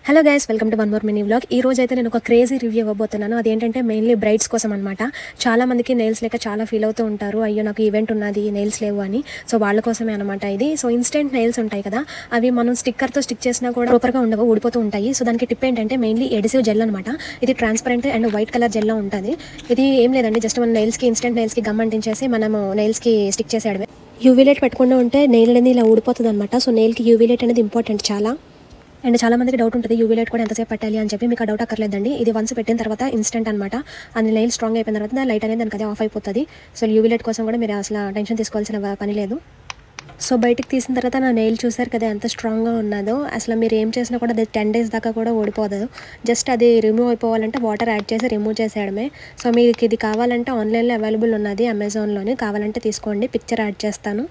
Hello guys, welcome to one more mini vlog. ఈ రోజు అయితే నేను ఒక క్రేజీ రివ్యూ ఇవ్వబోతున్నాను. అదేంటంటే మెయిన్లీ బ్రైడ్స్ కోసం అనమాట. చాలా మందికి నెయిల్స్ లేక చాలా ఫీల్ అవుతూ ఉంటారు, అయ్యో నాకు ఈవెంట్ ఉన్నది నెయిల్స్ లేవు అని. సో వాళ్ళ కోసమే అనమాట ఇది. సో ఇన్స్టెంట్ నెయిల్స్ ఉంటాయి కదా, అవి మనం స్టిక్కర్తో స్టిక్ చేసినా కూడా ప్రాపర్గా ఉండవు, ఊడిపోతూ ఉంటాయి. సో దానికి టిప్ ఏంటంటే మెయిన్లీ ఎడిసివ్ జెల్ అనమాట. ఇది ట్రాన్స్పరెంట్ అండ్ వైట్ కలర్ జెల్లో ఉంటుంది. ఇది ఏం లేదండి, జస్ట్ మన నెయిల్స్కి ఇన్స్టెంట్ నెయిల్స్కి గమ్ అంటించేసి మనము నెయిల్స్కి స్టిక్ చేసేయడమే. యూవీ లైట్ పెట్టకుండా ఉంటే నెయిల్ అనేది ఇలా ఊడిపోతుంది అనమాట. సో నెయిల్కి యూవీ లైట్ అనేది ఇంపార్టెంట్ చాలా. అండ్ చాలా మందికి డౌట్ ఉంటుంది యూవీ లైట్ కూడా ఎంతసేపు పెట్టాలి అని చెప్పి. మీకు ఆ డౌట్ అక్కర్లేదండి. ఇది వన్స్ పెట్టిన తర్వాత ఇన్స్టెంట్ అనమాట. అది నెయిల్ స్ట్రాంగ్ అయిపోయిన తర్వాత లైట్ అనేది దానికి అదే ఆఫ్ అయిపోతుంది. సో యూవీ లైట్ కోసం కూడా మీరు అసలు టెన్షన్ తీసుకోవాల్సిన పని లేదు. సో బయటికి తీసిన తర్వాత నా నెయిల్ చూసారు కదా ఎంత స్ట్రాంగ్గా ఉన్నదో. అసలు మీరు ఏం చేసినా కూడా అది 10 days దాకా కూడా ఓడిపోదు. జస్ట్ అది రిమూవ్ అయిపోవాలంటే వాటర్ యాడ్ చేసి రిమూవ్ చేసేయడమే. సో మీకు ఇది కావాలంటే ఆన్లైన్లో అవైలబుల్ ఉన్నది, అమెజాన్లోని. కావాలంటే తీసుకోండి, పిక్చర్ యాడ్ చేస్తాను.